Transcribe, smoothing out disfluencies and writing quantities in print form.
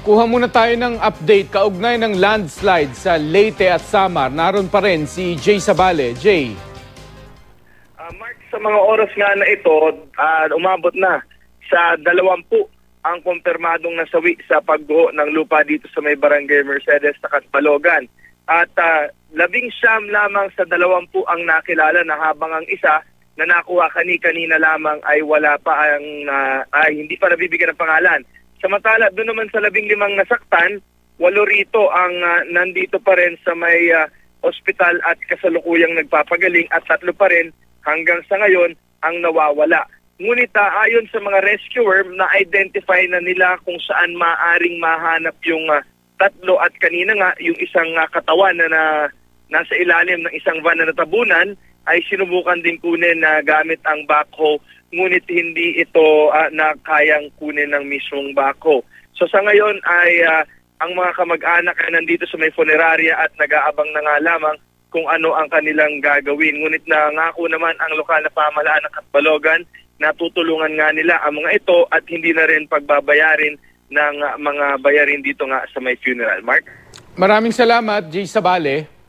Kuha muna tayo ng update kaugnay ng landslide sa Leyte at Samar. Naroon pa rin si Jay Sabale. Jay. Mark, sa mga oras nga na ito, umabot na sa 20 ang kumpirmadong nasawi sa pagguho ng lupa dito sa may barangay Mercedes sa Catbalogan. At 19 lamang sa 20 ang nakilala na habang ang isa na nakuha kanina lamang ay wala pa ay hindi pa nabibigyan ng pangalan. Samantala, doon naman sa 15 nasaktan, 8 rito ang nandito pa rin sa may ospital at kasalukuyang nagpapagaling at 3 pa rin hanggang sa ngayon ang nawawala. Ngunit ayon sa mga rescuer, na-identify na nila kung saan maaring mahanap yung 3 at kanina nga yung isang katawan na nasa ilalim ng isang van na natabunan ay sinubukan din kunin na gamit ang backhoe, ngunit hindi ito na kayang kunin ng mismong backhoe. So sa ngayon ay ang mga kamag-anak ay nandito sa may funeraria at nag-aabang na nga lamang kung ano ang kanilang gagawin. Ngunit nangako naman ang lokal na pamahalaan ng Catbalogan na tutulungan nga nila ang mga ito at hindi na rin pagbabayarin ng mga bayarin dito nga sa may funeral. Mark? Maraming salamat, Jay Sabale.